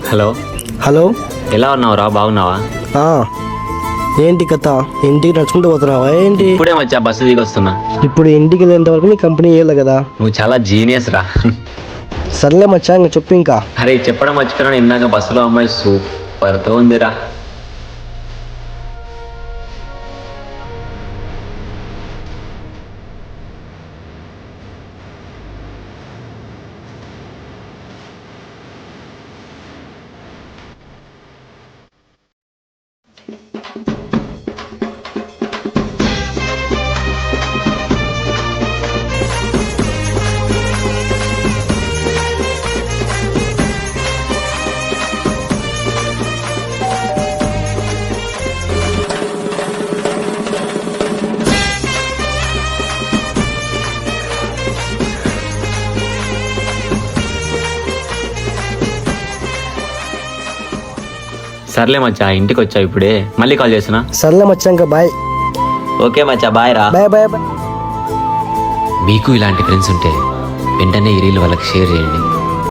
Hello hello. ఎలా ఉన్నావురా? బాగున్నావా? ఆ, ఏంటి కథ? ఇంటికి నడుచుకుంటూ పోతున్నావా ఏంటి? ఇప్పుడే మచ్చా బస్సు దిగి వస్తున్నా. ఇప్పుడు ఇంటికి వెళ్ళేంత వరకు నీ కంపెనీ వేయాలి కదా. నువ్వు చాలా జీనియస్ రా. సర్లే మచ్చా, ఇంకా చెప్పు ఇంకా. అరే చెప్పడం మర్చిపోయినా, ఇందాక బస్సులో అమ్మాయి సూపర్తో ఉందిరా. సర్లే మచ్చా, ఇంటికి వచ్చా ఇప్పుడే. మళ్ళీ కాల్ చేస్తున్నా. సర్లే మచ్చా, ఇంకా బాయ్. ఓకే మచ్చా, బాయ్ రా. Bye bye bye. మీకు ఇలాంటి ఫ్రెండ్స్ ఉంటే వెంటనే ఈ రీల్ వాళ్ళకి షేర్ చేయండి.